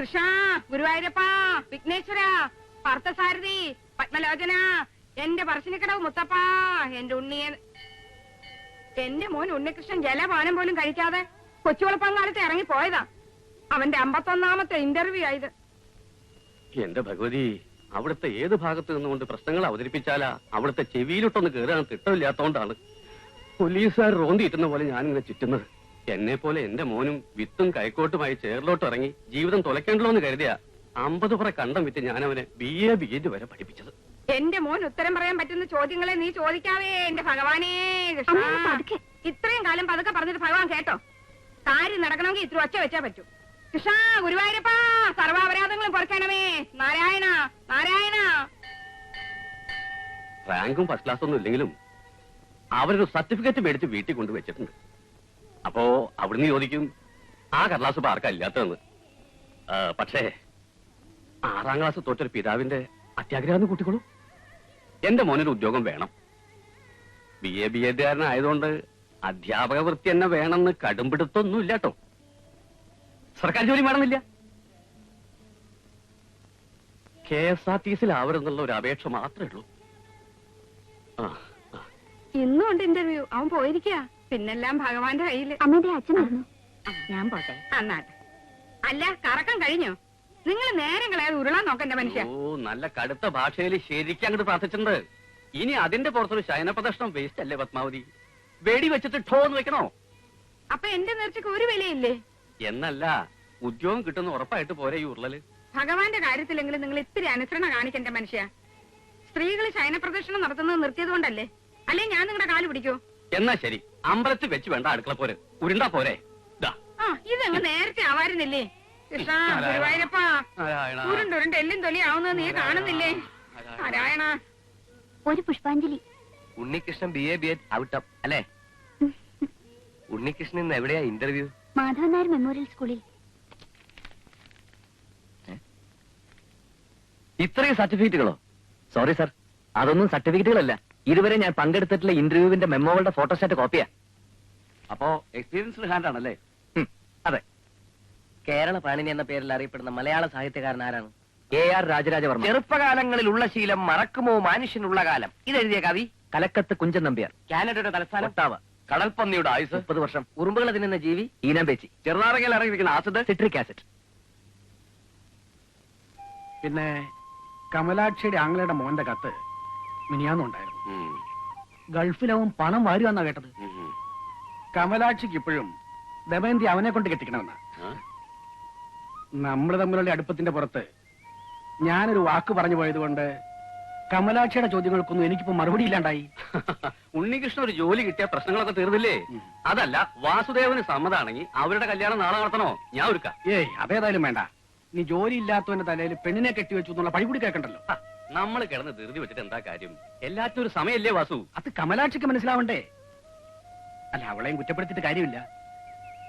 കൃഷ്ണ, ഗുരുവായൂരപ്പ, വിഘ്നേശ്വര, പാർത്ഥസാരഥി, പത്മലോചന, എന്റെ പറശ്ശിനിക്കടവ് മുത്തപ്പ, എന്റെ ഉണ്ണിയെ. എന്റെ മോൻ ഉണ്ണികൃഷ്ണൻ ജലപാനം പോലും കഴിക്കാതെ കൊച്ചുവളപ്പങ്കാലത്ത് ഇറങ്ങി പോയതാ. അവന്റെ 51ാമത്തെ ഇന്റർവ്യൂ ആയത്. എന്റെ ഭഗവതി, അവിടുത്തെ ഏത് ഭാഗത്ത് നിന്നുകൊണ്ട് പ്രശ്നങ്ങൾ അവതരിപ്പിച്ചാലാ അവിടുത്തെ ചെവിയിലോട്ടൊന്ന് കയറാൻ തിട്ടമില്ലാത്തോണ്ടാണ് പോലീസുകാർ റോന്തിയിട്ടുന്ന പോലെ ഞാനിങ്ങനെ ചുറ്റുന്നത്. എന്നെ പോലെ എന്റെ മോനും വിത്തും കൈക്കോട്ടുമായി ചേറിലോട്ട് ഇറങ്ങി ജീവിതം തുലയ്ക്കേണ്ടല്ലോ എന്ന് കരുതിയാ 50 പുറ കണ്ടം വിറ്റ് ഞാനവനെ BA BEd വരെ പഠിപ്പിച്ചത്. എന്റെ മോൻ ഉത്തരം പറയാൻ പറ്റുന്ന ചോദ്യങ്ങളെ നീ ചോദിക്കാവേ എന്റെ ഭഗവാനേ കൃഷ്ണ. ഇത്രയും കാലം പതുക്കെ പറഞ്ഞിട്ട് ഭഗവാൻ കേട്ടോ? കാര്യം നടക്കണമെങ്കിൽ ഇത്ര ഒച്ച വെച്ചാ പറ്റൂ. കൃഷ്ണ, ഗുരുവായൂരപ്പ, സർവാപരാധങ്ങളും പൊറുക്കണമേ. നാരായണ നാരായണ. റാങ്കും ഫസ്റ്റ് ക്ലാസ് ഒന്നും ഇല്ലെങ്കിലും അവരൊരു സർട്ടിഫിക്കറ്റ് മേടിച്ച് വീട്ടിൽ കൊണ്ടുവച്ചിട്ടുണ്ട്. അപ്പോ അവിടുന്ന് ചോദിക്കും ആ കടലാസ് ഇപ്പൊ ആർക്കാ ഇല്ലാത്തതെന്ന്. പക്ഷേ 6ാം ക്ലാസ് തോറ്റൊരു പിതാവിന്റെ അത്യാഗ്രഹം കൂട്ടിക്കോളൂ. എന്റെ മോനൊരു ഉദ്യോഗം വേണം. BA BEdകാരനായതുകൊണ്ട് അധ്യാപക വൃത്തി തന്നെ വേണമെന്ന് കടുംപിടുത്തൊന്നും ഇല്ലാട്ടോ. സർക്കാർ ജോലി വേണമെന്നില്ല. KSRTCയിലാവരുന്നുള്ള ഒരു അപേക്ഷ മാത്രമേ ഉള്ളൂ. ഇന്നും ഉണ്ട് ഇന്റർവ്യൂ. അവൻ പോയിരിക്കുക. പിന്നെല്ലാം ഭഗവാന്റെ കയ്യില്. അമ്മയുടെ അച്ഛനായിരുന്നു. ഞാൻ പോട്ടെ. അന്നാട്ടെ. അല്ല, കറക്കം കഴിഞ്ഞോ? നിങ്ങൾ നേരം കളയാതെ ഉരുളാൻ നോക്കണ്ട മനുഷ്യ. ഓ, നല്ല കടുത്ത ഭാഷയിൽ ശരിക്കും അങ്ങോട്ട് പ്രാർത്ഥിച്ചിട്ടുണ്ട്. ഇനി അതിന്റെ പുറത്തൊരു ശയനപ്രദർശനം വേസ്റ്റ് അല്ലേ പത്മാവതി? വെടി വെച്ചിട്ട് ഠോന്ന് വെക്കണോ? അപ്പൊ എന്റെ നേർച്ചക്ക് ഒരു വിലയില്ലേ? എന്നല്ല, ഉദ്യോഗം കിട്ടുന്ന ഉറപ്പായിട്ട് പോരെ ഈ ഉരുളല്. ഭഗവാന്റെ കാര്യത്തിലെങ്കിലും നിങ്ങൾ ഇത്തിരി അനുസരണ കാണിക്കണ്ട മനുഷ്യ. സ്ത്രീകൾ ശയനപ്രദർശനം നടത്തുന്നത് നിർത്തിയത് കൊണ്ടല്ലേ? അല്ലെ ഞാൻ നിങ്ങളുടെ കാല് പിടിക്കോ? എന്നാ ശരി, അമ്പലത്തിൽ വെച്ച് വേണ്ട അടുക്കള പോരെ, ഉരുണ്ടാ പോരെ. ഇതങ്ങ് നേരത്തെ ആവാരുന്നില്ലേ? കൃഷ്ണ, ഗുരുവായൂരപ്പ, ഉരുണ്ടുരുണ്ട് എല്ലും തൊലി ആവുന്നത് നീ കാണുന്നില്ലേ? നാരായണ. ഒരു പുഷ്പാഞ്ജലി. ഉണ്ണികൃഷ്ണൻ BA BEd ഔട്ട് അല്ലേ? ഉണ്ണികൃഷ്ണൻ ഇന്ന് എവിടെയാ ഇന്റർവ്യൂ? മാധവൻ നായർ മെമ്മോറിയൽ സ്കൂളിൽ. ഇത്രയും സർട്ടിഫിക്കറ്റുകളോ? സോറി സർ, അതൊന്നും സർട്ടിഫിക്കറ്റുകളല്ല. ഇതുവരെ ഞാൻ പങ്കെടുത്തിട്ടുള്ള ഇന്റർവ്യൂവിന്റെ മെമ്മോകളുടെ ഫോട്ടോസ്റ്റാറ്റ് കോപ്പിയാ. അപ്പോ എക്സ്പീരിയൻസ്ഡ് ഹാൻഡ് ആണല്ലേ? അതെ. കേരള പ്രാണിനി എന്ന പേരിൽ അറിയപ്പെടുന്ന മലയാള സാഹിത്യകാരൻ ആരാണ്? AR രാജരാജവർമ്മ. ചെറുപ്പകാലങ്ങളിലുള്ള ശീലം മറക്കുമോ മനുഷ്യനുള്ള കാലം. ഇതെഴുതിയ കവി കലക്കത്ത് കുഞ്ചൻ നമ്പ്യാർ. കാനഡയുടെ തലസ്ഥാനം ഒട്ടാവ. കടൽപ്പന്നിയുടെ ആയുസ് 30 വർഷം. ഉറുമ്പുകളെ തിന്നുന്ന ജീവി ഈനാമ്പേച്ചി. ചെറുനാറകയിൽ ഇറങ്ങിയിരിക്കുന്ന ആസിഡ് സിട്രിക് ആസിഡ്. പിന്നെ കമലാക്ഷിയുടെ ആംഗ്ലയുടെ മോന്റെ കത്ത് മിനിയാന്നുണ്ടായിരുന്നു. ഗൾഫിലവൻ പണം വാരുവാന്നാ കേട്ടത്. കമലാക്ഷിക്ക് ഇപ്പോഴും ദമയന്തി അവനെ കൊണ്ട് കെട്ടിക്കണമെന്നാ. നമ്മൾ തമ്മിലുള്ള അടുപ്പത്തിന്റെ പുറത്ത് ഞാനൊരു വാക്ക് പറഞ്ഞു പോയതുകൊണ്ട് കമലാക്ഷിയുടെ ചോദ്യങ്ങൾക്കൊന്നും എനിക്കിപ്പോ മറുപടി ഇല്ലാണ്ടായി. ഉണ്ണികൃഷ്ണൻ ഒരു ജോലി കിട്ടിയ പ്രശ്നങ്ങളൊക്കെ തീർന്നില്ലേ? അതല്ല, വാസുദേവന് സമ്മതാണെങ്കിൽ അവരുടെ കല്യാണം നാളെ നടത്തണോ? ഞാൻ ഒരുക്കാം. ഏയ്, അതേതായാലും വേണ്ട. നീ ജോലി ഇല്ലാത്തവന്റെ തലയിൽ പെണ്ണിനെ കെട്ടിവെച്ചു എന്നുള്ള പഴി കൂടി കേൾക്കണ്ടല്ലോ. നമ്മൾ കിടന്ന് ധൃതി വെച്ചിട്ട് എന്താ കാര്യം? എല്ലാത്തിനും ഒരു സമയല്ലേ വാസു? അത് കമലാക്ഷിക്ക് മനസ്സിലാവണ്ടേ? അല്ല, അവളെയും കുറ്റപ്പെടുത്തിയിട്ട് കാര്യമില്ല.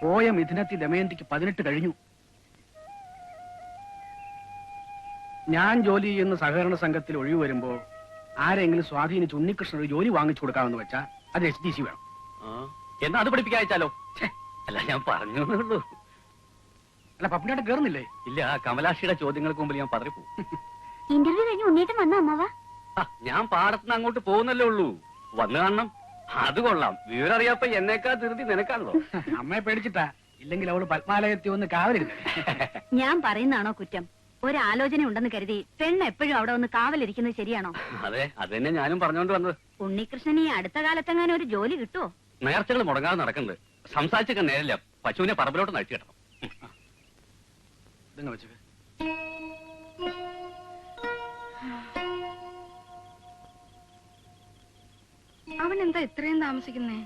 പോയ മിഥുനത്തിൽ ദമയന്തിക്ക് 18 കഴിഞ്ഞു. ഞാൻ ജോലി ചെയ്യുന്ന സഹകരണ സംഘത്തിൽ ഒഴിവ് വരുമ്പോ ആരെങ്കിലും സ്വാധീനിച്ച് ഉണ്ണികൃഷ്ണൻ ഒരു ജോലി വാങ്ങിച്ചു കൊടുക്കാമെന്ന് വെച്ചാ അത് SDC വേണം. എന്നാ അത് പഠിപ്പിക്കാച്ചാലോ? അല്ല, ഞാൻ പറഞ്ഞുള്ളൂ. അല്ല, പപ്പിനായിട്ട് കേറുന്നില്ലേ? ഇല്ല, കമലാക്ഷിയുടെ ചോദ്യങ്ങൾക്ക് മുമ്പിൽ ഞാൻ പതറിപ്പോ. ഇന്റർവ്യൂ കഴിഞ്ഞ് ഉണ്ണീട്ടം വന്ന അമ്മവാ. ഞാൻ പാടത്തുനിന്ന് അങ്ങോട്ട് പോകുന്നല്ലേ ഉള്ളൂ. വന്നു കാണണം. അത് കൊള്ളാം. വിവരം അറിയാപ്പ എന്നേക്കാ ധൃതി നിനക്കാണല്ലോ. അമ്മയെ പേടിച്ചിട്ടാ. ഇല്ലെങ്കിൽ അവള് പത്മാലയത്തിൽ ഒന്ന് കാവലിരുന്നേ. ഞാൻ പറയുന്നതാണോ കുറ്റം? ഒരാലോചന ഉണ്ടെന്ന് കരുതി പെണ്ണ് എപ്പോഴും അവിടെ ഒന്ന് കാവലിരിക്കുന്നത് ശരിയാണോ? അതെ, അത് തന്നെ ഞാനും പറഞ്ഞോണ്ട് വന്നത്. ഉണ്ണികൃഷ്ണൻ ഈ അടുത്ത കാലത്തെങ്ങാനും ഒരു ജോലി കിട്ടുമോ? നേർച്ചകൾ മുടങ്ങാതെ നടക്കുന്നത്. സംസാരിച്ചൊക്കെ നേരില്ല. പശുവിനെ പറമ്പിലോട്ട് നഴിച്ചു കിട്ടണം. അവൻ എന്താ ഇത്രയും താമസിക്കുന്നേ?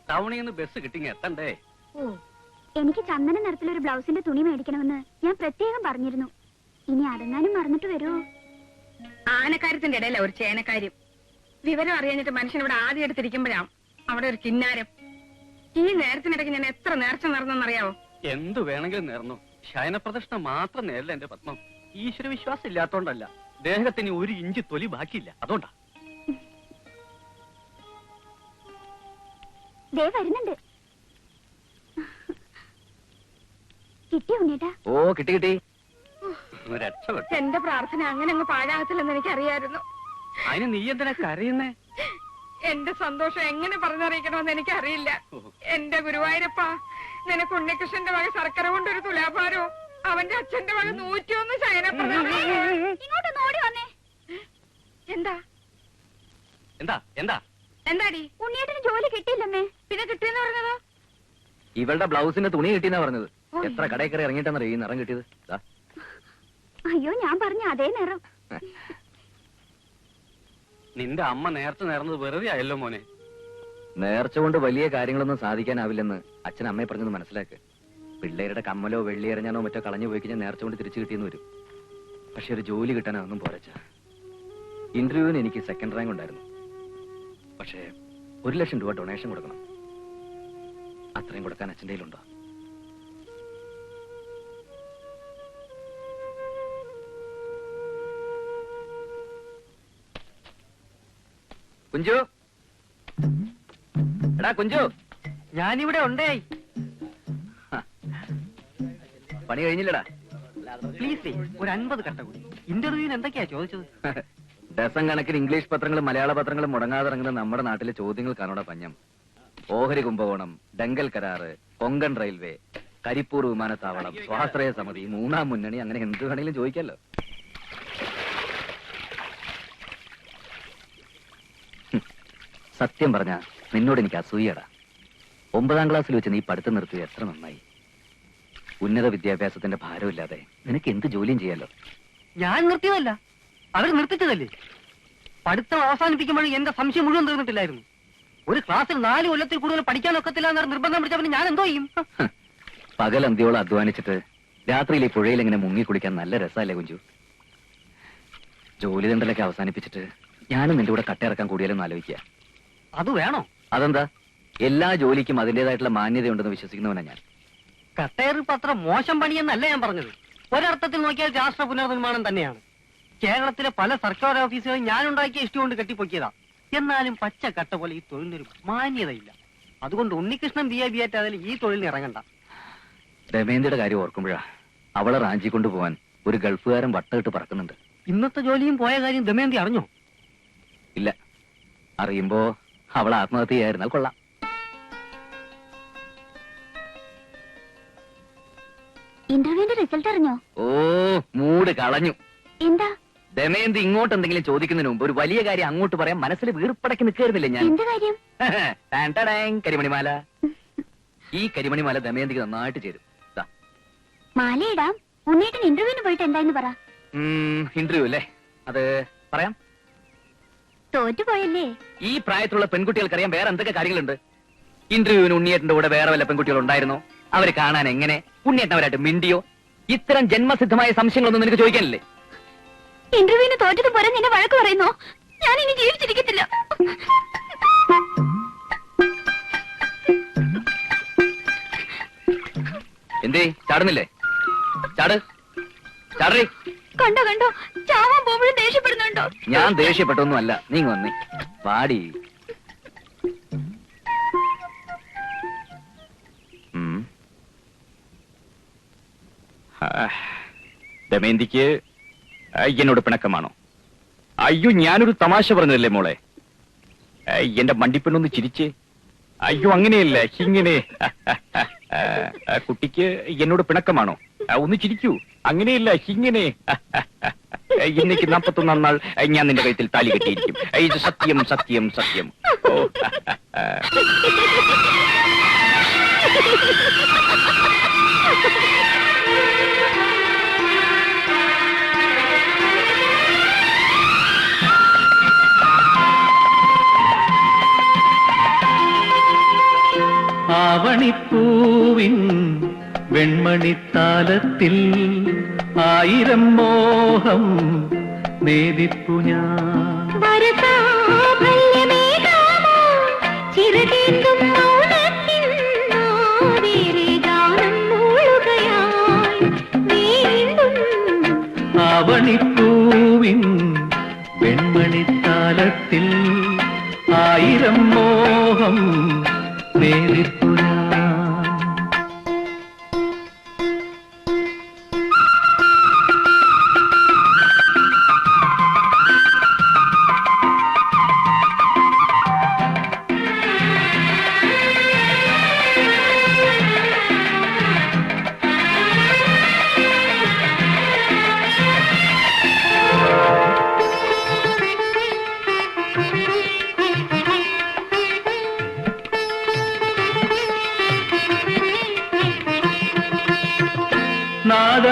ടൗണിൽ നിന്ന് ബസ് കിട്ടിങ്ങ എത്തണ്ടേ? ഓ, എനിക്ക് ചന്ദന നിറത്തിലൊരു ബ്ലൗസിന്റെ തുണി മേടിക്കണമെന്ന് ഞാൻ പ്രത്യേകം പറഞ്ഞിരുന്നു. ഇനി അതെങ്ങാനും മറന്നിട്ട് വരുമോ? ആനക്കാര്യത്തിന്റെ ഇടയില ഒരു ചേനക്കാര്യം. വിവരം അറിയാഞ്ഞിട്ട് മനുഷ്യൻ ഇവിടെ ആദ്യം എടുത്തിരിക്കുമ്പോഴാണ് അവിടെ ഒരു കിന്നാരം. ഈ നേരത്തിനിടയ്ക്ക് ഞാൻ എത്ര നേർച്ച നേർന്നെന്നറിയാവോ? എന്തു വേണമെങ്കിലും നേർന്നു. ശയനപ്രദർശനം മാത്രം നേരില്ല എന്റെ പത്മം. ഈശ്വര വിശ്വാസം ഇല്ലാത്തോണ്ടല്ല, ദേഹത്തിന് 1 ഇഞ്ച് തൊലി ബാക്കിയില്ല, അതുകൊണ്ടാ. വരുന്നുണ്ട്. കിട്ടിയോ ഉണ്ണേട്ടാ? ഓ, കിട്ടി കിട്ടി. രക്ഷപ്പെട്ടു. എന്റെ പ്രാർത്ഥന അങ്ങനെ അങ്ങ് പാഴാകത്തില്ലെന്ന് എനിക്കറിയായിരുന്നു. അതിന് നീ എന്തിനാ കരയുന്നേ? എന്റെ സന്തോഷം എങ്ങനെ പറഞ്ഞറിയിക്കണമെന്ന് എനിക്കറിയില്ല. എന്റെ ഗുരുവായൂരപ്പ, നിനക്ക് ഉണ്ണികൃഷ്ണന്റെ വക ശർക്കര കൊണ്ടൊരു തുലാഭാരവും അവന്റെ അച്ഛന്റെ വക 101 ശയനപ്രദാനവും. ഇങ്ങോട്ടൊന്ന് ഓടി വന്നേ. എന്താ എന്താ എന്താ എന്താടി? ഉണ്ണിയേട്ടന് ജോലി കിട്ടിയില്ലമ്മേ. പിന്നെ കിട്ടിയെന്ന് പറഞ്ഞതോ? ഇവളുടെ ബ്ലൗസിന്റെ തുണി കിട്ടിയെന്നാ പറഞ്ഞത്. എത്ര കടയിൽ കയറി ഇറങ്ങിയിട്ടാണ് ഈ നിറം കിട്ടിയത്? ദാ. അയ്യോ, ഞാൻ പറഞ്ഞ അതേ നിറം. നിന്റെ അമ്മ നേരത്തെ നേർന്നത് വെറുതെ ആയല്ലോ മോനെ. നേർച്ച കൊണ്ട് വലിയ കാര്യങ്ങളൊന്നും സാധിക്കാനാവില്ലെന്ന് അച്ഛൻ അമ്മയെ പറഞ്ഞത് മനസ്സിലാക്ക്. പിള്ളേരുടെ കമ്മലോ വെള്ളി എറിഞ്ഞാനോ മറ്റോ കളഞ്ഞു പോയി കഴിഞ്ഞാൽ നേർച്ച കൊണ്ട് തിരിച്ചു കിട്ടിയെന്ന് വരും. പക്ഷെ ഒരു ജോലി കിട്ടാൻ അതൊന്നും പോരച്ച. ഇന്റർവ്യൂവിന് എനിക്ക് 2nd റാങ്ക് ഉണ്ടായിരുന്നു. പക്ഷേ 1 ലക്ഷം രൂപ ഡൊണേഷൻ കൊടുക്കണം. അത്രയും കൊടുക്കാൻ അച്ഛൻ്റെ കയ്യിലുണ്ടോ? കുഞ്ചു, എടാ കുഞ്ചു, ഞാനിവിടെ ഉണ്ടേ. പണി കഴിഞ്ഞില്ലടാ. പ്ലീസ് ഒരു 50 കട്ട കൂടി. ഇന്റർവ്യൂവിന് എന്തൊക്കെയാ ചോദിച്ചത്? ഡസൻ കണക്കിന് ഇംഗ്ലീഷ് പത്രങ്ങളും മലയാള പത്രങ്ങളും മുടങ്ങാതെ ഇറങ്ങുന്ന നമ്മുടെ നാട്ടിലെ ചോദ്യങ്ങൾക്കാണോടാ പഞ്ഞം. ഓഹരി കുംഭകോണം, ഡെങ്കൽ കരാറ്, കൊങ്കൺ റെയിൽവേ, കരിപ്പൂർ വിമാനത്താവളം, സ്വാശ്രയ സമിതി, 3ാം മുന്നണി, അങ്ങനെ എന്ത് വേണമെങ്കിലും ചോദിക്കാലോ. സത്യം പറഞ്ഞ നിന്നോട് എനിക്ക് അസൂയടാ. 9ാം ക്ലാസ്സിൽ വെച്ച് നീ പഠിത്തം നിർത്തിയത് എത്ര നന്നായി. ഉന്നത വിദ്യാഭ്യാസത്തിന്റെ ഭാരമില്ലാതെ നിനക്ക് എന്ത് ജോലിയും ചെയ്യാലോ. ഞാൻ നിർത്തിയതല്ല, അവർ നിർത്തിച്ചതല്ലേ. പഠിത്തം അവസാനിപ്പിക്കുമ്പോഴും എന്റെ സംശയം മുഴുവൻ തീർന്നിട്ടില്ലായിരുന്നു. ഒരു ക്ലാസ്സിൽ 4 കൊല്ലത്തിൽ കൂടുതൽ പഠിക്കാനൊക്കത്തില്ല എന്ന് നിർബന്ധം പിടിച്ചവന് ഞാൻ എന്തോ ചെയ്യും? പകൽ അന്ത്യോളം അധ്വാനിച്ചിട്ട് രാത്രിയിൽ ഈ പുഴയിൽ ഇങ്ങനെ മുങ്ങി കുളിക്കാൻ നല്ല രസമല്ലേ കുഞ്ചു? ജോലി തണ്ടലൊക്കെ അവസാനിപ്പിച്ചിട്ട് ഞാനും നിന്റെ കൂടെ കട്ടയിറക്കാൻ കൂടിയാലും ആലോചിക്കുക. അത് വേണോ? അതെന്താ? എല്ലാ ജോലിക്കും അതിന്റേതായിട്ടുള്ള മാന്യതയുണ്ടെന്ന് വിശ്വസിക്കുന്നവനാ ഞാൻ. കട്ടേറിപ്പ് അത്ര മോശം പണിയെന്നല്ല ഞാൻ പറഞ്ഞത്. ഒരർത്ഥത്തിൽ നോക്കിയാൽ രാഷ്ട്ര പുനർനിർമ്മാണം തന്നെയാണ്. കേരളത്തിലെ പല സർക്കാർ ഓഫീസുകളും ഞാൻ ഉണ്ടാക്കിയ ഇഷ്ടം കൊണ്ട് കെട്ടിപ്പൊക്കിയതാ. എന്നാലും പച്ച കട്ട പോലെ ഈ തൊഴിലിനൊരു മാന്യതയില്ല. അതുകൊണ്ട് ഉണ്ണികൃഷ്ണൻ ബിയാറ്റാതിൽ ഈ തൊഴിലിന് ഇറങ്ങണ്ട. ദമയന്തിയുടെ കാര്യം ഓർക്കുമ്പോഴാ അവളെ റാഞ്ചി കൊണ്ടുപോവാൻ ഒരു ഗൾഫുകാരൻ വട്ടമിട്ട് പറക്കുന്നുണ്ട്. ഇന്നത്തെ ജോലിയും പോയ കാര്യം ദമയന്തി അറിഞ്ഞോ? ഇല്ല. അറിയുമ്പോ അവൾ ആത്മഹത്യ ചെയ്യായിരുന്നാൽ കൊള്ളാം. ഇന്റർവ്യൂവിന്റെ റിസൾട്ട് അറിഞ്ഞോ? ഓ, മൂട് കളഞ്ഞു. എന്താ? ദമയന്തി ഇങ്ങോട്ട് എന്തെങ്കിലും ചോദിക്കുന്നതിന് മുമ്പ് ഒരു വലിയ കാര്യം അങ്ങോട്ട് പറയാൻ മനസ്സിൽ വീർപ്പടക്കി നിൽക്കായിരുന്നില്ല ഞാൻ. എന്ത് കാര്യം? ടാൻ ടാടാങ്, കരിമണിമാല. ഈ കരിമണിമാല ദമയന്തിക്ക് നന്നായിട്ട് ചേരും. ദാ. മാലയിടാം. ഉണ്ണീട്ടൻ ഇന്റർവ്യൂവിന് പോയിട്ട് എന്തായെന്ന് പറ. ഇന്റർവ്യൂ അല്ലേ? അത് പറയാം. തോറ്റുപോയല്ലേ? ഈ പ്രായത്തിലുള്ള പെൺകുട്ടികൾക്കറിയാൻ വേറെ എന്തൊക്കെ കാര്യങ്ങളുണ്ട്. ഇന്റർവ്യൂവിന് ഉണ്ണിയേട്ടന്റെ കൂടെ വേറെ വല്ല പെൺകുട്ടികൾ ഉണ്ടായിരുന്നോ? അവരെ കാണാൻ എങ്ങനെ? ഉണ്ണിയേട്ടൻ അവരായിട്ട് മിണ്ടിയോ? ഇത്തരം ജന്മസിദ്ധമായ സംശയങ്ങളൊന്നും നിനക്ക് ചോദിക്കാനില്ലേ? ഇന്റർവ്യൂവിന് തോറ്റത് പോരെ നിന്നെ വഴക്ക് പറയുന്നോ? ഞാൻ ഇനി ജീവിച്ചിരിക്കത്തില്ല. എന്തേ ചാടുന്നില്ലേ? ചാട്, ചാടേ. കണ്ടോ കണ്ടോ, ചാവാൻ പോകുമ്പോഴും ദേഷ്യപ്പെടുന്നുണ്ടോ? ഞാൻ ദേഷ്യപ്പെട്ടൊന്നും അല്ല. നീ വന്നേ, പാടി. ദമയന്തിക്ക് എന്നോട് പിണക്കമാണോ? അയ്യോ, ഞാനൊരു തമാശ പറഞ്ഞതല്ലേ മോളെ. എന്റെ മണ്ടിപ്പെണ്ണൊന്ന് ചിരിച്ചേ. അയ്യോ, അങ്ങനെയല്ല, ഇങ്ങനെ. കുട്ടിക്ക് എന്നോട് പിണക്കമാണോ? ഒന്ന് ചിരിക്കൂ. അങ്ങനെയല്ല, ഇങ്ങനെ. ഇന്നേക്ക് 41 നാൾ ഞാൻ നിന്റെ കഴുത്തിൽ താലി കെട്ടിയിരിക്കും. ഇത് സത്യം, സത്യം, സത്യം. ഓ. ആവണിപ്പൂവിൻ വെൺമണിത്താലത്തിൽ 1000 മോഹം നേദിപ്പു ഞാൻ. ആവണിപ്പൂവിൻ വെൺമണിത്താലത്തിൽ 1000 മോഹം നേദിപ്പു ഞാൻ.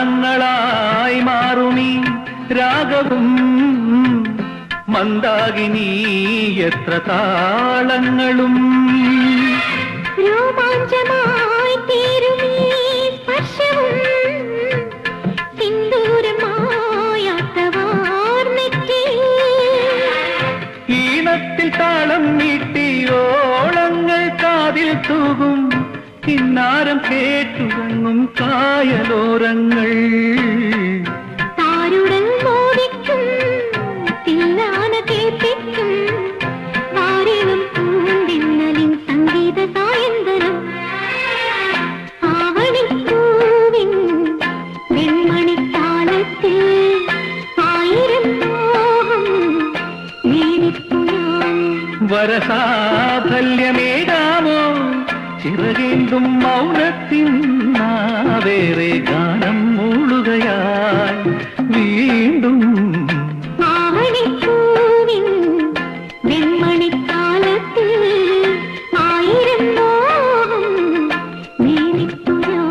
താളങ്ങളായി മാറുമീ രാഗവും മന്ദാകിനി എത്ര താളങ്ങളും രോമാഞ്ചമായി തീരുമീ സ്പർശവും ഈണത്തിൽ താളം നീട്ടി ഓളങ്ങൾ കാതിൽ തൂകും കിന്നാരം കേട്ടുറങ്ങും കായലോരങ്ങൾ താരുടൻ മോദിക്കും തില്ലാന കേൾപ്പിക്കും വാരിലും പൂന്തിന്നലിൻ സംഗീത സായന്തരം ആവണിപ്പൂവിൻ വെൺമണിത്താളത്തിൽ ആയിരം മോഹം നീണിപ്പുയാൻ വരസാഫല്യമേകാമോ ചിറകേന്തും മൗനത്തിൻ വേറെ ഗാനം മൂളുകയായി വീണ്ടും ആവണിപ്പൂവിൻ വെൺമണിത്താളത്തിൽ ആയിരം മോഹം നീണിപ്പുയാൻ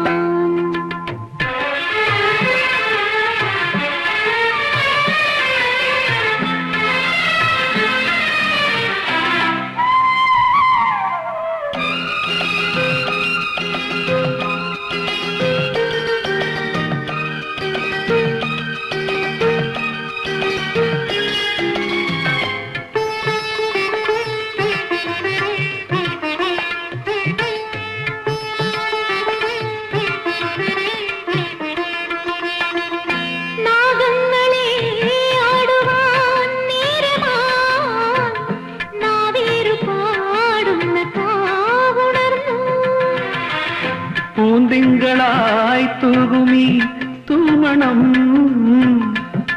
നാഗങ്ങളെ ആടുവാൻ നേരമാൻ നാവേറു പാടുന്ന കാവുണർന്നു പൂന്തിങ്കളായി തൂകുമീ തൂമണം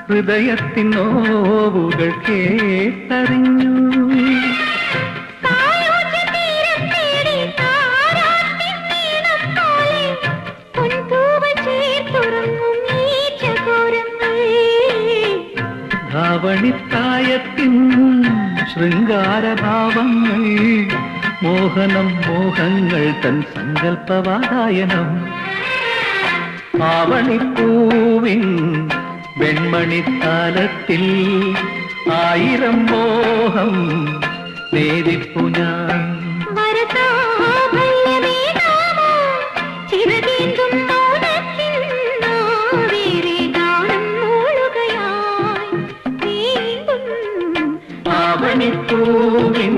ഹൃദയത്തിൻ നോവുകൾ കേട്ടറിഞ്ഞു കായോച്ച തീരം തേടി താരാട്ടിൻ നീളം പോലെ പൊൻതൂവൽ ചേർത്തുറങ്ങും ഈ ചകോരങ്ങൾ ധാവണിത്തായത്തിൻ ശൃംഗാരഭാവങ്ങൾ മോഹനം മോഹങ്ങൾ തൻ സങ്കല്പവാതായനം ആവണിപ്പൂവിൻ വെൺമണിത്താലത്തിൽ ആയിരം മോഹം നേരിപ്പു ഞാൻ വരസാഭല്യമേതാമോ ചിറകേന്തും മൗനത്തിൽ നാവേറെ ഗാനം മൂളുകയായി വീണ്ടും ആവണിപ്പൂവിൻ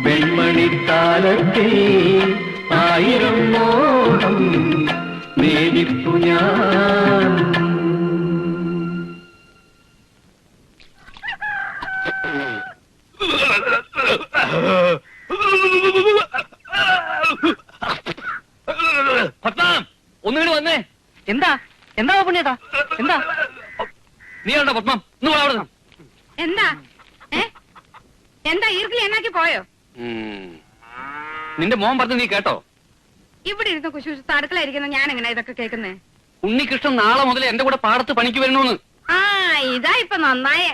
വെൺമണിത്താലത്തിൽ ആയിരം മോഹം നേരിപ്പു ഞാൻ ഒന്നുകൂടി വന്നേ. എന്താ എന്താ പുണ്യേട്ടാ എന്താ നീ ഉണ്ടോ പത്മം? ഒന്ന് വാ അവിടുന്ന്. എന്താ എന്താ ഈർക്കിൽ എന്നാക്കി പോയോ? നിന്റെ മോൻ പറഞ്ഞു നീ കേട്ടോ? ഇവിടെ ഇരുന്ന് കുശുശുത്ത് അടുക്കളയിരിക്കുന്ന ഞാൻ എങ്ങനെ ഇതൊക്കെ കേൾക്കുന്നേ? ഉണ്ണികൃഷ്ണൻ നാളെ മുതൽ എന്റെ കൂടെ പാടത്ത് പണിക്ക് വരണമെന്ന്. ആ ഇതാ ഇപ്പൊ നന്നായേ.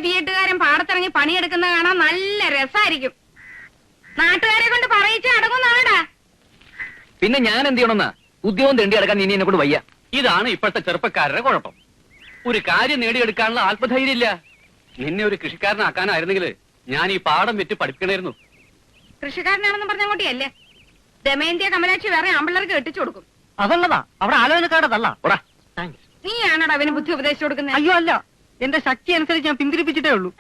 ബിഎഡുകാരൻ പാടത്തിറങ്ങി പണിയെടുക്കുന്ന കാണാൻ നല്ല രസായിരിക്കും. നാട്ടുകാരെ കൊണ്ട് പറയിച്ച് അടങ്ങുന്നാടാ. പിന്നെ ഞാൻ എന്ത് ചെയ്യണമെന്നാ? ഉദ്യോഗം തെണ്ടി അടക്കാൻ ഇനി എന്നെ കൊണ്ട് വയ്യ. ഇതാണ് ഇപ്പോഴത്തെ ചെറുപ്പക്കാരുടെ കുഴപ്പം. ഒരു കാര്യം നേടിയെടുക്കാനുള്ള ആത്മധൈര്യം ഇല്ല. നിന്നെ ഒരു കൃഷിക്കാരനാക്കാനായിരുന്നെങ്കിൽ ഞാൻ ഈ പാടം വിറ്റ് പഠിപ്പിക്കണമായിരുന്നു. കൃഷിക്കാരനാണെന്ന് പറഞ്ഞ കൂട്ടിയല്ലേ ദമയന്തിയ കമലാക്ഷി വേറെ ആമ്പിള്ളേർക്ക് കെട്ടിച്ചു കൊടുക്കും. അതുള്ളതാ അവിടെ ആലോചനക്കാരതല്ല. നീയാണോടാ അവന് ബുദ്ധി ഉപദേശിച്ചു കൊടുക്കുന്നത്? അയ്യോ അല്ല, എന്റെ ശക്തി അനുസരിച്ച് ഞാൻ പിന്തിരിപ്പിച്ചിട്ടേ ഉള്ളൂ.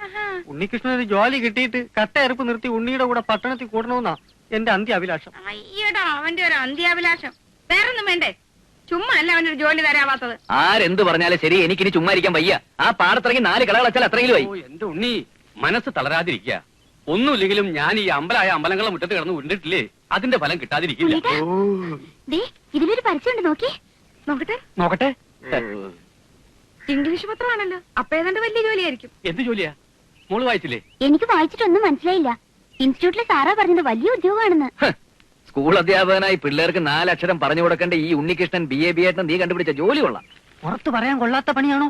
ഉണ്ണികൃഷ്ണൻ ഒരു ജോലി കിട്ടിയിട്ട് കട്ടയറുപ്പ് നിർത്തി ഉണ്ണിയുടെ കൂടെ പട്ടണത്തിൽ കൂടണമെന്നാ എന്റെ അന്ത്യാഭിലാഷം. അയ്യടാ അവന്റെ ഒരു അന്ത്യാഭിലാഷം. വേറൊന്നും വേണ്ടേ? ചുമ്മാ അല്ല അവനൊരു ജോലി തരാവാത്തത്. ആരെന്ത് പറഞ്ഞാലും ശരി, എനിക്കിനി ചുമ്മാ ഇരിക്കാൻ വയ്യ. ആ പാടത്തിറങ്ങി 4 കളകൾ വെച്ചാൽ അത്രയെങ്കിലും ആയി. എന്റെ ഉണ്ണി, മനസ്സ് തളരാതിരിക്കുക. ഒന്നുമില്ലെങ്കിലും ഞാൻ ഈ അമ്പലങ്ങളുടെ മുറ്റത്ത് കിടന്ന് ഉണ്ടിട്ടില്ലേ, അതിന്റെ ഫലം കിട്ടാതിരിക്കില്ല. ഇതിലൊരു പരസ്യമുണ്ട്, നോക്കി നോക്കട്ടെ നോക്കട്ടെ. ഇംഗ്ലീഷ് പത്രമാണല്ലോ, അപ്പൊ ഏതാണ്ട് വലിയ ജോലിയായിരിക്കും. എന്ത് ജോലിയാ? മോള് വായിച്ചില്ലേ? എനിക്ക് വായിച്ചിട്ടൊന്നും മനസ്സിലായില്ല. ഇൻസ്റ്റിറ്റ്യൂട്ടിലെ സാറാ പറഞ്ഞത് വലിയ ഉദ്യോഗമാണെന്ന്. സ്കൂൾ അധ്യാപകനായി പിള്ളേർക്ക് 4 അക്ഷരം പറഞ്ഞു കൊടുക്കേണ്ട ഈ ഉണ്ണികൃഷ്ണൻ BA നീ കണ്ടുപിടിച്ച ജോലി കൊള്ളാം. പുറത്ത് പറയാൻ കൊള്ളാത്ത പണിയാണോ?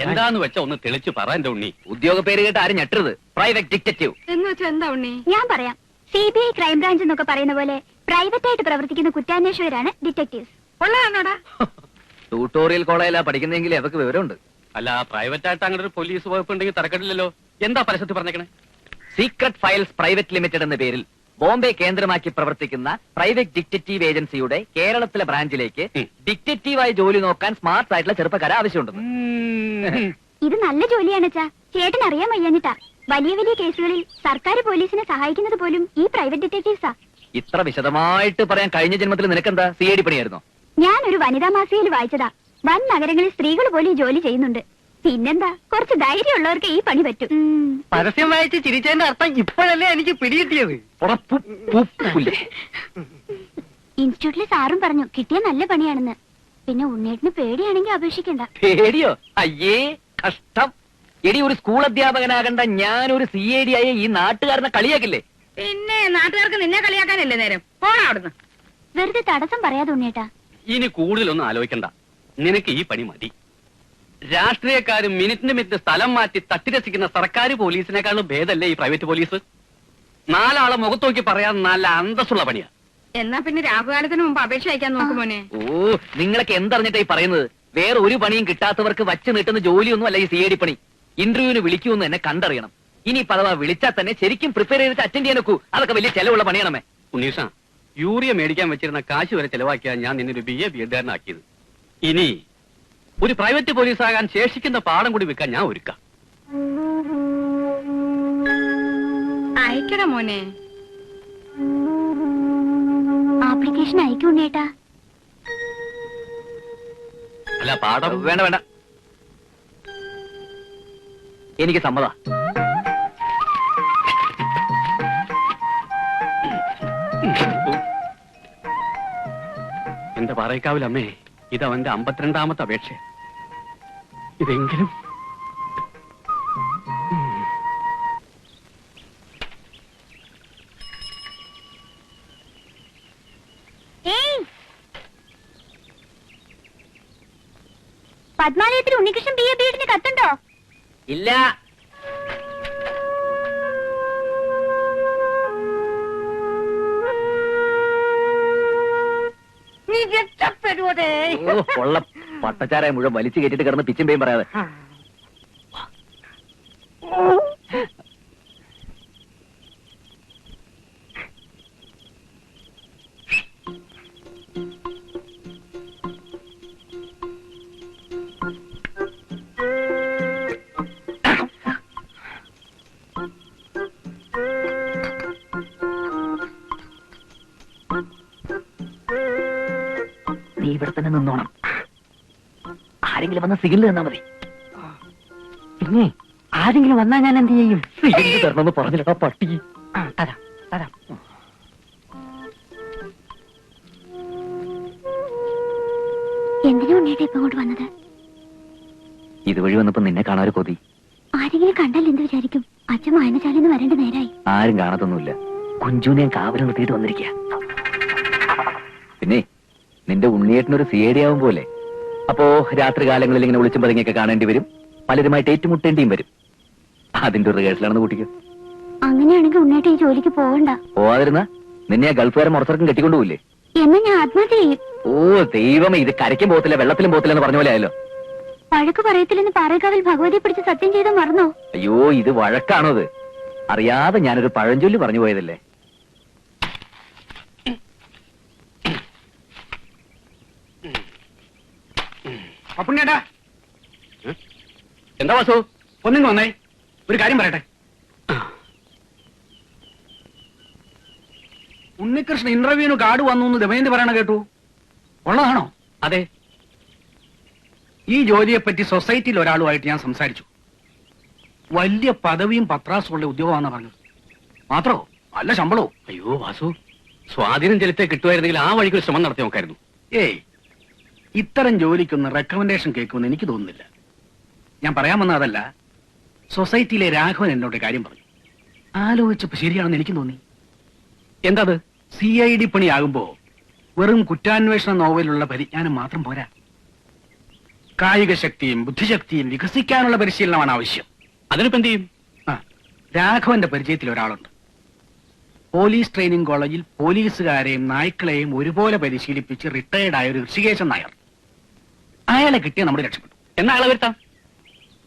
എന്താന്ന് വെച്ചാ ഒന്ന് തെളിച്ച് പറ എന്റെ ഉണ്ണി. ഉദ്യോഗ പേര് കേട്ട് ആരും ഞെട്ടരുത്. പ്രൈവറ്റ് ഡിറ്റക്റ്റീവ് എന്ന് വെച്ചാ എന്താ ഉണ്ണി? ഞാൻ പറയാം. CBI ക്രൈംബ്രാഞ്ച് എന്നൊക്കെ പറയുന്ന പോലെ പ്രൈവറ്റ് ആയിട്ട് പ്രവർത്തിക്കുന്ന കുറ്റാന്വേഷകരാണ് ഡിറ്റക്ടീവ്സ്. ഉള്ളതാണോടാ? ട്യൂട്ടോറിയൽ കോളേജിലാ പഠിക്കുന്നെങ്കിൽ അവർക്ക് വിവരമുണ്ട്. അല്ല, പ്രൈവറ്റ് ആയിട്ട് അങ്ങനെ ഒരു പോലീസ് വകുപ്പ് ഉണ്ടെങ്കിൽ തരക്കെട്ടില്ലല്ലോ. എന്താ പരസ്യത്തിൽ പറഞ്ഞേക്കണേ? സീക്രട്ട് ഫയൽസ് പ്രൈവറ്റ് ലിമിറ്റഡ് എന്ന പേരിൽ ബോംബെ കേന്ദ്രമാക്കി പ്രവർത്തിക്കുന്ന പ്രൈവറ്റ് ഡിറ്റക്റ്റീവ് ഏജൻസിയുടെ കേരളത്തിലെ ബ്രാഞ്ചിലേക്ക് ഡിറ്റക്റ്റീവായി ജോലി നോക്കാൻ സ്മാർട്ട് ആയിട്ടുള്ള ചെറുപ്പക്കാരെ ആവശ്യമുണ്ടെന്ന്. ഇത് നല്ല ജോലിയാണ് അച്ഛാ. ചേട്ടൻ അറിയാൻ വയ്യാഞ്ഞിട്ടാ. വലിയ വലിയ കേസുകളിൽ സർക്കാർ പോലീസിനെ സഹായിക്കുന്നത് പോലും ഈ പ്രൈവറ്റ് ഡിറ്റക്റ്റീവ്സാ. ഇത്ര വിശദമായിട്ട് പറയാൻ കഴിഞ്ഞ ജന്മത്തിൽ നിനക്കെന്താ CID പണിയായിരുന്നോ? ഞാനൊരു വനിതാ മാസികയിൽ വായിച്ചതാ. വൻ നഗരങ്ങളിൽ സ്ത്രീകൾ പോലും ഈ ജോലി ചെയ്യുന്നുണ്ട്. പിന്നെന്താ, കുറച്ച് ധൈര്യമുള്ളവർക്ക് ഈ പണി പറ്റും. പരസ്യം വായിച്ച് ചിരിച്ചതിന്റെ അർത്ഥം ഇപ്പോഴല്ലേ എനിക്ക് പിടികിട്ടിയത്. ഇൻസ്റ്റിറ്റ്യൂട്ടിലെ സാറും പറഞ്ഞു കിട്ടിയ നല്ല പണിയാണെന്ന്. പിന്നെ ഉണ്ണേട്ടിന് പേടിയാണെങ്കിൽ അപേക്ഷിക്കണ്ട. പേടിയോ? അയ്യേ കഷ്ടം. എടി, ഒരു സ്കൂൾ അധ്യാപകനാകണ്ട ഞാനൊരു CID ആയ ഈ നാട്ടുകാരനെ കളിയാക്കില്ലേ? പിന്നെ നാട്ടുകാർക്ക് നിന്നെ കളിയാക്കാനല്ലേ നേരം. പോടാ അവിടുന്ന്. വെറുതെ തടസ്സം പറയാതെ ഉണ്ണേട്ടാ. ഇനി കൂടുതലൊന്നും ആലോചിക്കണ്ട. നിനക്ക് ഈ പണി മതി. രാഷ്ട്രീയക്കാരും മിനിറ്റിന് സ്ഥലം മാറ്റി തട്ടിരസിക്കുന്ന സർക്കാർ പോലീസിനേക്കാളും ഭേദമല്ലേ ഈ പ്രൈവറ്റ് പോലീസ്? 4 ആളെ മുഖത്ത് നോക്കി പറയാൻ നല്ല അന്തസ്സുള്ള പണിയാ. എന്നാ പിന്നെ രാഹുകാലത്തിന് മുമ്പ് അപേക്ഷ അയക്കാൻ നോക്കുമോനെ. ഓ, നിങ്ങളൊക്കെ എന്തറിഞ്ഞിട്ടായി പറയുന്നത്? വേറെ ഒരു പണിയും കിട്ടാത്തവർക്ക് വച്ച് നീട്ടുന്ന ജോലിയൊന്നും അല്ല ഈ CID പണി. ഇന്റർവ്യൂവിന് വിളിക്കുമെന്ന് എന്നെ കണ്ടറിയണം. ഇനി പദവാ വിളിച്ചാൽ തന്നെ ശരിക്കും പ്രിപ്പയർ ചെയ്തിട്ട് അറ്റൻഡ് ചെയ്യാൻ നോക്കൂ. അതൊക്കെ വലിയ ചെലവുള്ള പണിയാണമേ. ഉണ്ണീഷ, യൂറിയ മേടിക്കാൻ വെച്ചിരുന്ന കാശ് വരെ ചെലവാക്കിയാ ഞാൻ നിന്നൊരു BA ബിഎഡ്കാരനാക്കിയത്. ഇനി ഒരു പ്രൈവറ്റ് പോലീസാകാൻ ശേഷിക്കുന്ന പാഠം കൂടി വെക്കാൻ ഞാൻ ഒരുക്കാം. അയക്കട മോനെ. ആപ്ലിക്കേഷൻ അയക്കും ഉണ്ണേട്ടാ. അല്ല, പാഠം വേണ്ട വേണ്ട, എനിക്ക് സമ്മത. എന്റെ പാറയ്ക്കാവിലമ്മേ, ഇത് അവന്റെ 52ാമത്തെ അപേക്ഷ. ഇതെങ്കിലും പത്മാലയത്തിൽ ഉണ്ണികൃഷ്ണൻ BA ബിഎഡിന് കത്തുണ്ടോ? ഇല്ല. നീ രക്ഷപ്പെടുവതേ. കൊള്ള പട്ടച്ചാരായ മുഴുവൻ വലിച്ചു കയറ്റിട്ട് കിടന്ന് പിച്ചും പേയും പറയാതെ. നീ ഇവിടെ തന്നെ നിന്നോണം. ആരെങ്കിലും വന്ന് സിഗ്നൽ തന്നാ മതി. പിന്നെ ആരെങ്കിലും വന്നാ ഞാൻ എന്ത് ചെയ്യും? സിഗ്നൽ തരണമെന്ന് പറഞ്ഞിട്ടാ പട്ടി. തരാം തരാം. എന്തിനാ ഉണ്ണേട്ടാ ഇപ്പൊ അങ്ങോട്ട് വന്നത്? ഇതുവഴി വന്നപ്പോ നിന്നെ കാണാൻ കൊതി. ആരെങ്കിലും കണ്ടാൽ എന്ത് വിചാരിക്കും? അച്ഛൻ വായനശാലയിൽ വരേണ്ട നേരായി. ആരും കാണത്തൊന്നുമില്ല. കുഞ്ചുനെ കാവൽ നിർത്തിയിട്ട് വന്നിരിക്കുക. പിന്നെ നിന്റെ ഉണ്ണിയേട്ടനൊരു CID ആവും പോലെ. അപ്പോ രാത്രി കാലങ്ങളിൽ ഇങ്ങനെ വിളിച്ചും പതുങ്ങിയൊക്കെ കാണേണ്ടി വരും. പലരുമായിട്ട് ഏറ്റുമുട്ടേണ്ടിയും വരും. അതിന്റെ ഒരു റിഹേഴ്സലാണെന്ന് കൂട്ടിക്കോ. അങ്ങനെയാണെങ്കിൽ ഉണ്ണേട്ട ഈ ജോലിക്ക് പോകണ്ട. പോവാതിരുന്ന നിന്നെ ആ ഗൾഫുകാരൻ മുറച്ചർക്കും കെട്ടിക്കൊണ്ടുപോയില്ലേ? എന്നാ ഞാൻ ആത്മഹത്യ ചെയ്യും. ഓ ദൈവമേ, ഇത് കരയ്ക്കും പോകത്തില്ല വെള്ളത്തിലും പോകത്തില്ല എന്ന് പറഞ്ഞ പോലെ ആയല്ലോ. വഴക്ക് പറയത്തില്ലെന്ന് പാറേക്കാവിൽ ഭഗവതിയെ പിടിച്ച് സത്യം ചെയ്ത് മറന്നോ? അയ്യോ, ഇത് വഴക്കാണോ? ഇത് അറിയാതെ ഞാനൊരു പഴഞ്ചൊല്ലി പറഞ്ഞു പോയതല്ലേ. അപ്പുണ്ണിയേട്ടാ, എന്താ വാസു? ഒന്നിങ്ങ് വന്നേ, ഒരു കാര്യം പറയട്ടെ. ഉണ്ണികൃഷ്ണൻ ഇന്റർവ്യൂവിന് കാർഡ് വന്നു എന്ന് ദമയന്തി പറയണ കേട്ടു. ഉള്ളതാണോ? അതെ. ഈ ജോലിയെപ്പറ്റി സൊസൈറ്റിയിൽ ഒരാളുമായിട്ട് ഞാൻ സംസാരിച്ചു. വലിയ പദവിയും പത്രാസുള്ള ഉദ്യോഗമാണെന്ന് പറഞ്ഞത്. മാത്രോ നല്ല ശമ്പളവും. അയ്യോ വാസു, സ്വാധീനം ചെലുത്തേ കിട്ടുമായിരുന്നെങ്കിൽ ആ വഴിക്ക് ഒരു ശ്രമം നടത്തി നോക്കായിരുന്നു. ഏയ്, ഇത്തരം ജോലിക്കൊന്ന് റെക്കമെൻഡേഷൻ കേൾക്കുമെന്ന് എനിക്ക് തോന്നുന്നില്ല. ഞാൻ പറയാൻ വന്ന അതല്ല. സൊസൈറ്റിയിലെ രാഘവൻ എന്നോട് കാര്യം പറഞ്ഞു. ആലോചിച്ചപ്പോ ശരിയാണെന്ന് എനിക്ക് തോന്നി. എന്താ അത്? CID പണിയാകുമ്പോ വെറും കുറ്റാന്വേഷണ നോവലുള്ള പരിജ്ഞാനം മാത്രം പോരാ. കായിക ശക്തിയും ബുദ്ധിശക്തിയും വികസിക്കാനുള്ള പരിശീലനമാണ് ആവശ്യം. അതിനിപ്പോ എന്ത് ചെയ്യും? രാഘവന്റെ പരിചയത്തിൽ ഒരാളുണ്ട്. പോലീസ് ട്രെയിനിങ് കോളേജിൽ പോലീസുകാരെയും നായ്ക്കളെയും ഒരുപോലെ പരിശീലിപ്പിച്ച് റിട്ടയർഡ് ആയ ഒരു ഋഷികേശൻ നായർ. അയാളെ കിട്ടിയാൽ നമ്മൾ രക്ഷപ്പെട്ടു. എന്നാ ആളെ വരുത്താം.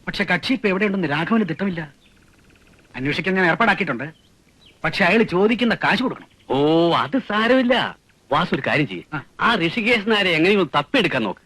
പക്ഷെ കക്ഷി ഇപ്പൊ എവിടെയുണ്ടെന്ന് രാഘവന് തിട്ടമില്ല. അന്വേഷിക്കാൻ ഞാൻ ഏർപ്പാടാക്കിയിട്ടുണ്ട്. പക്ഷെ അയാൾ ചോദിക്കുന്ന കാശ് കൊടുക്കണം. ഓ, അത് സാരമില്ല. വാസു ഒരു കാര്യം ചെയ്യും. ആ. ആ ഋഷികേശനാരെ എങ്ങനെയും തപ്പിയെടുക്കാൻ നോക്ക്.